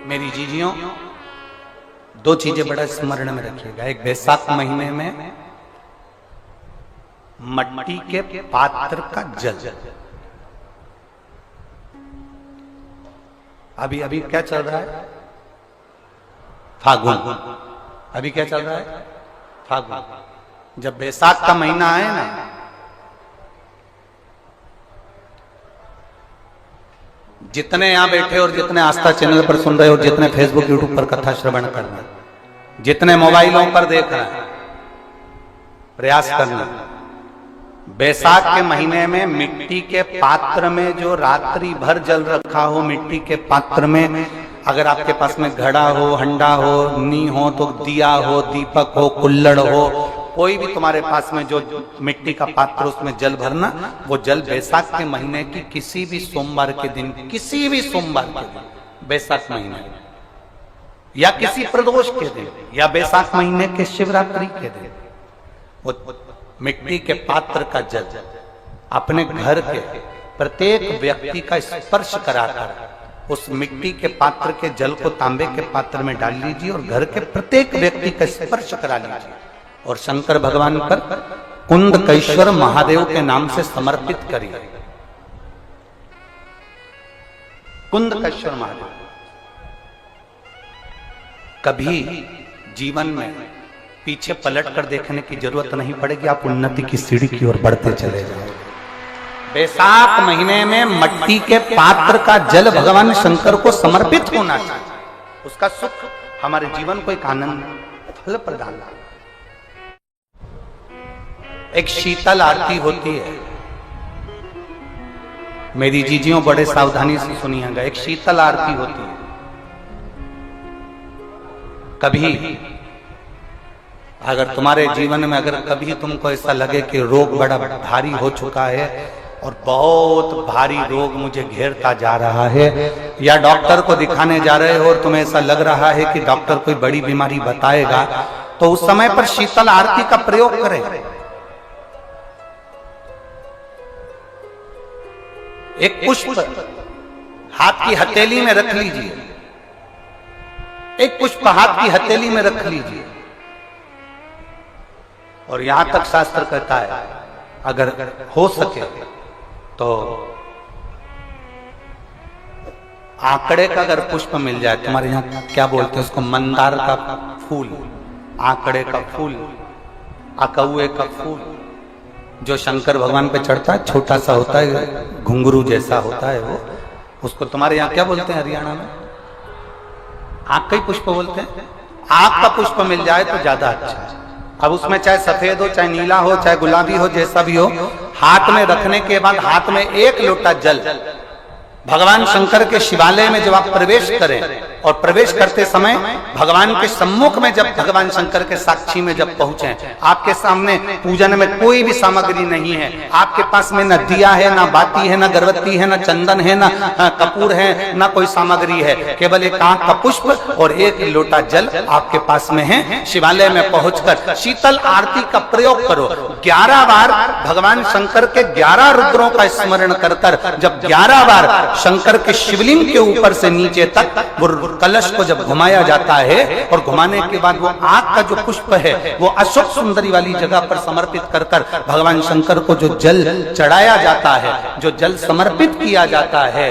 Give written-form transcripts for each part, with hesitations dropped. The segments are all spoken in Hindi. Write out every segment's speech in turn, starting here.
मेरी जीजियों, दो चीजें बड़ा स्मरण में रखिएगा। एक, बैसाख महीने में मट्टी के पात्र का जल। अभी अभी क्या चल रहा है? फागुन। अभी क्या चल रहा है? फागुन। जब बैसाख का महीना आए ना, जितने यहां बैठे और जितने आस्था चैनल पर सुन रहे हो, जितने फेसबुक यूट्यूब पर कथा श्रवण कर रहे, जितने मोबाइलों पर देख रहे हैं, प्रयास करना, बैसाख के महीने में मिट्टी के पात्र में जो रात्रि भर जल रखा हो, मिट्टी के पात्र में, अगर आपके पास में घड़ा हो, हंडा हो, नी हो, तो दिया हो, दीपक हो, कुल्लड़ हो, कोई भी तुम्हारे पास में जो मिट्टी का पात्र, उसमें जल भरना। वो जल बैसाख के महीने की किसी भी सोमवार के दिन, किसी भी सोमवार के दिन, बैसाख महीने या किसी प्रदोष के दिन, या बैसाख महीने के शिवरात्रि के दिन, वो मिट्टी के पात्र का जल अपने घर के प्रत्येक व्यक्ति का स्पर्श कराकर उस मिट्टी के पात्र के जल को तांबे के पात्र में डाल लीजिए और घर के प्रत्येक व्यक्ति का स्पर्श करा लीजिए और शंकर भगवान पर कुंडकेश्वर महादेव के नाम से समर्पित करिए। कुंडकेश्वर महादेव। कभी जीवन में पीछे पलट कर देखने की जरूरत नहीं पड़ेगी, आप उन्नति की सीढ़ी की ओर बढ़ते चले जाओगे। बैसाख महीने में मट्टी के पात्र का जल भगवान शंकर को समर्पित होना चाहिए। उसका सुख हमारे जीवन को एक आनंद, फल प्रदान। एक शीतल आरती होती है, मेरी जीजियों बड़े सावधानी से सुनिएगा। एक शीतल आरती होती है। कभी अगर तुम्हारे जीवन में अगर कभी तुमको ऐसा लगे कि रोग बड़ा भारी हो चुका है और बहुत भारी रोग मुझे घेरता जा रहा है, या डॉक्टर को दिखाने जा रहे हो और तुम्हें ऐसा लग रहा है कि डॉक्टर कोई बड़ी बीमारी बताएगा, तो उस समय पर शीतल आरती का प्रयोग करें। एक पुष्प हाथ की हथेली में रख लीजिए, एक पुष्प हाथ की हथेली में रख लीजिए, और यहां तक शास्त्र कहता है अगर हो सके तो आंकड़े का अगर पुष्प मिल जाए, तुम्हारे यहां क्या बोलते हैं उसको, मंदार का फूल, आंकड़े का फूल, अकौए का फूल, जो शंकर भगवान पे चढ़ता है, छोटा सा होता है, घुंघरू जैसा होता है वो, उसको तुम्हारे यहाँ क्या बोलते हैं हरियाणा में? आंख का ही पुष्प बोलते हैं। आंख का पुष्प मिल जाए तो ज्यादा अच्छा है। अब उसमें चाहे सफेद हो, चाहे नीला हो, चाहे गुलाबी हो, जैसा भी हो, हाथ में रखने के बाद हाथ में एक लोटा जल भगवान शंकर के शिवालय में जब आप प्रवेश करें, और प्रवेश करते समय भगवान के सम्मुख में जब भगवान शंकर के साक्षी में जब पहुंचे, आपके सामने पूजन में कोई भी सामग्री नहीं है, आपके पास में न दिया है, न बाती है, न गर्भवती है, न चंदन है, न कपूर है, न कोई सामग्री है, केवल एक आंख का पुष्प और एक लोटा जल आपके पास में है। शिवालय में पहुंचकर शीतल आरती का प्रयोग करो। 11 बार भगवान शंकर के 11 रुद्रों का स्मरण कर कर जब 11 बार शंकर के शिवलिंग के ऊपर से नीचे तक वो कलश को जब घुमाया जाता है, और घुमाने के बाद वो आग का जो पुष्प है वो अशोक सुंदरी वाली जगह पर समर्पित कर कर भगवान शंकर को जो जल चढ़ाया जाता है, जो जल समर्पित किया जाता है,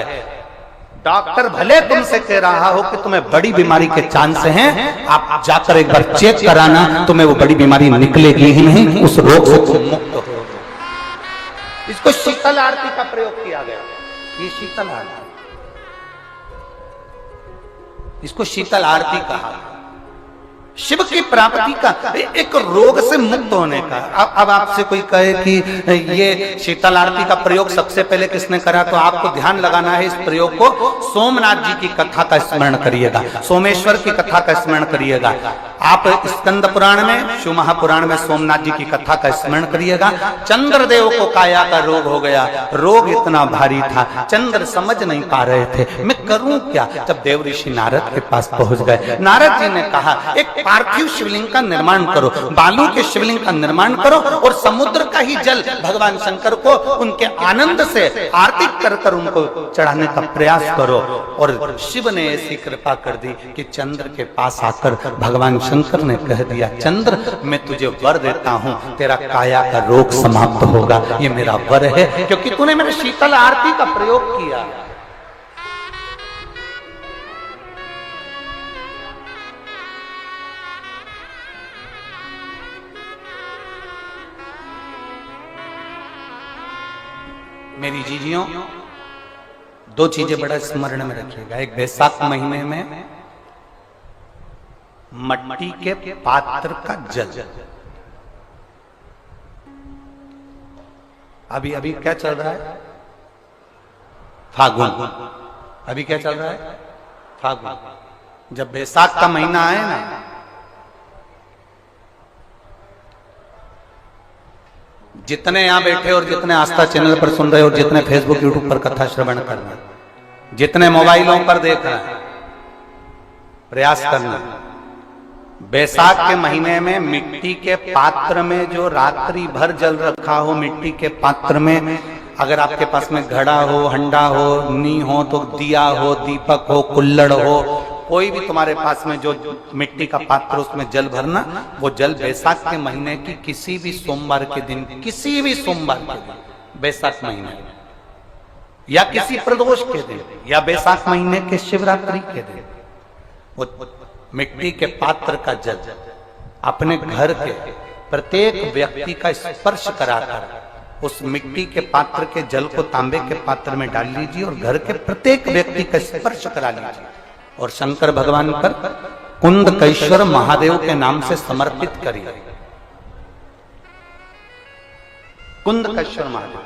डॉक्टर भले तुमसे कह रहा हो कि तुम्हें बड़ी बीमारी के चांस हैं, आप जाकर एक बार चेक कराना, तुम्हें वो बड़ी बीमारी निकलेगी ही नहीं, उस रोग से तुम मुक्त हो। इसको शीतल आरती का प्रयोग किया गया। ये शीतल आरती, इसको शीतल आरती कहा। शिव की प्राप्ति का, एक रोग से मुक्त होने का। अब आपसे कोई कहे कि ये शीतल आरती का प्रयोग सबसे पहले किसने करा, तो आपको ध्यान लगाना है इस प्रयोग को। सोमनाथ जी की कथा का स्मरण करिएगा, सोमेश्वर की कथा का स्मरण करिएगा। आप स्कंद पुराण में, शिव महापुराण में सोमनाथ जी की कथा का स्मरण करिएगा। चंद्रदेव को काया का रोग हो गया, रोग इतना भारी था, चंद्र समझ नहीं पा रहे थे, मैं करूं क्या? जब देव ऋषि नारद के पास पहुंच गए, नारद जी ने कहा एक पार्थिव शिवलिंग का निर्माण करो, बालू के शिवलिंग का निर्माण करो और समुद्र का ही जल भगवान शंकर को उनके आनंद से आरती कर कर उनको चढ़ाने का प्रयास करो। और शिव ने ऐसी कृपा कर दी कि चंद्र के पास आकर भगवान शंकर ने कह दिया, चंद्र मैं तुझे वर देता हूं, तेरा काया का रोग समाप्त होगा, ये मेरा वर है क्योंकि तूने मेरे शीतल आरती का प्रयोग किया। मेरी जीजियों, दो चीजें बड़ा स्मरण में रखिएगा। एक बैसाख महीने में मट्टी के पात्र का जल, अभी अभी क्या चल रहा है? फागुन। अभी क्या चल रहा है? फागुन। जब बैसाख का महीना आए ना, जितने यहां बैठे और जितने आस्था चैनल पर सुन रहे और जितने फेसबुक यूट्यूब पर कथा श्रवण कर रहे, जितने मोबाइलों पर देख रहे हैं, प्रयास करना, बैसाख के महीने में मिट्टी के पात्र में जो रात्रि भर जल रखा हो, मिट्टी के पात्र में अगर आपके पास में घड़ा हो, हंडा हो, नी हो, तो दिया हो, दीपक हो, कुल्लड़ हो, कोई भी तुम्हारे पास में जो मिट्टी का पात्र उसमें जल भरना, वो जल बैसाख के महीने की किसी भी सोमवार के दिन, किसी भी सोमवार के दिन, बैसाख महीने या किसी प्रदोष के दिन या बैसाख महीने के शिवरात्रि के दिन, वो मिट्टी के पात्र का जल अपने घर के प्रत्येक व्यक्ति का स्पर्श कराकर उस मिट्टी के पात्र के जल को तांबे के पात्र में डाल लीजिए और घर के प्रत्येक व्यक्ति का स्पर्श करा लीजिए और शंकर भगवान पर कुंदकेश्वर महादेव के नाम से समर्पित करिए। कुंदकेश्वर महादेव।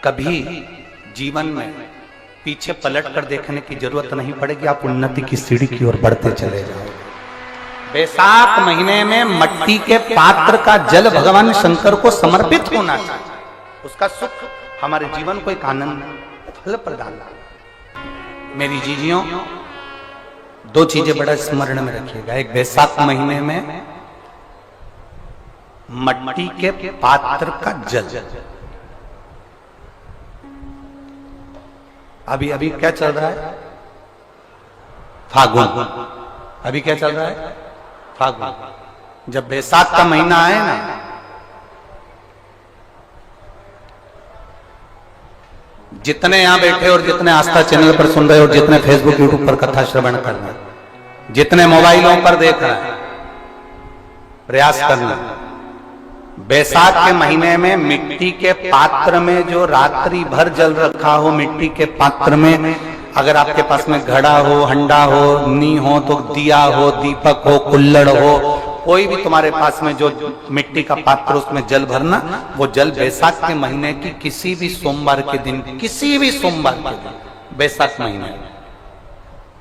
कभी जीवन में पीछे पलट कर देखने की जरूरत नहीं पड़ेगी, आप उन्नति की सीढ़ी की ओर बढ़ते चले जाओगे। बैसाख महीने में मट्टी के पात्र का जल भगवान शंकर को समर्पित होना चाहिए, उसका सुख हमारे जीवन को एक आनंद फल प्रदान। मेरी जीजियों, दो चीजें बड़ा स्मरण में रखिएगा। एक बैसाख महीने में मट्टी के पात्र का जल, अभी अभी क्या चल रहा है? फागुन। अभी क्या चल रहा है? फागुन। जब बैसाख का महीना आए ना, जितने यहां बैठे और जितने आस्था चैनल पर सुन रहे और जितने फेसबुक यूट्यूब पर कथा श्रवण कर रहे, जितने मोबाइलों पर देख रहे हैं, प्रयास करना, बैसाख के महीने में मिट्टी के पात्र में जो रात्रि भर जल रखा हो, मिट्टी के पात्र में अगर आपके पास में घड़ा हो, हंडा हो, नी हो, तो दिया हो, दीपक हो, कुल्लड़ हो, कोई भी तुम्हारे पास में जो मिट्टी का पात्र उसमें जल भरना, वो जल बैसाख के महीने की किसी भी सोमवार के दिन, किसी भी सोमवार के दिन, बैसाख महीने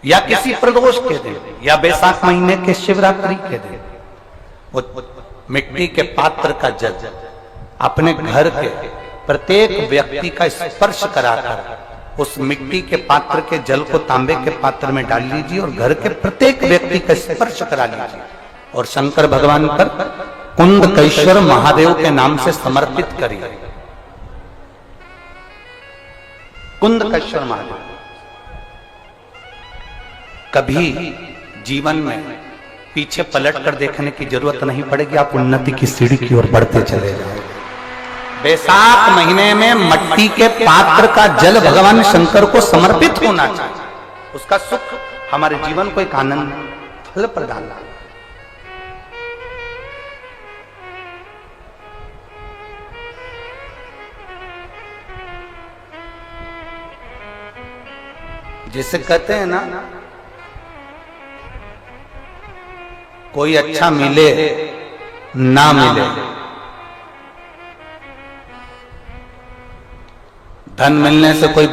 या किसी प्रदोष के दिन या बैसाख महीने के शिवरात्रि के दिन, वो मिट्टी के पात्र का जल अपने घर के प्रत्येक व्यक्ति का स्पर्श कराकर उस मिट्टी के पात्र के जल को तांबे के पात्र में डाल लीजिए और घर के प्रत्येक व्यक्ति का स्पर्श करा लीजिए और शंकर भगवान पर कुंदकेश्वर महादेव के नाम से समर्पित करिए। कुंदकेश्वर महादेव। कभी जीवन में पीछे पलट कर देखने की जरूरत नहीं पड़ेगी, आप उन्नति की सीढ़ी की ओर बढ़ते चले जाओगे। बैसाख महीने में मट्टी के पात्र का जल भगवान शंकर को समर्पित होना चाहिए, उसका सुख हमारे जीवन को एक आनंद फल प्रदान। जिसे कहते हैं ना, कोई अच्छा मिले ना मिले, धन मिलने से कोई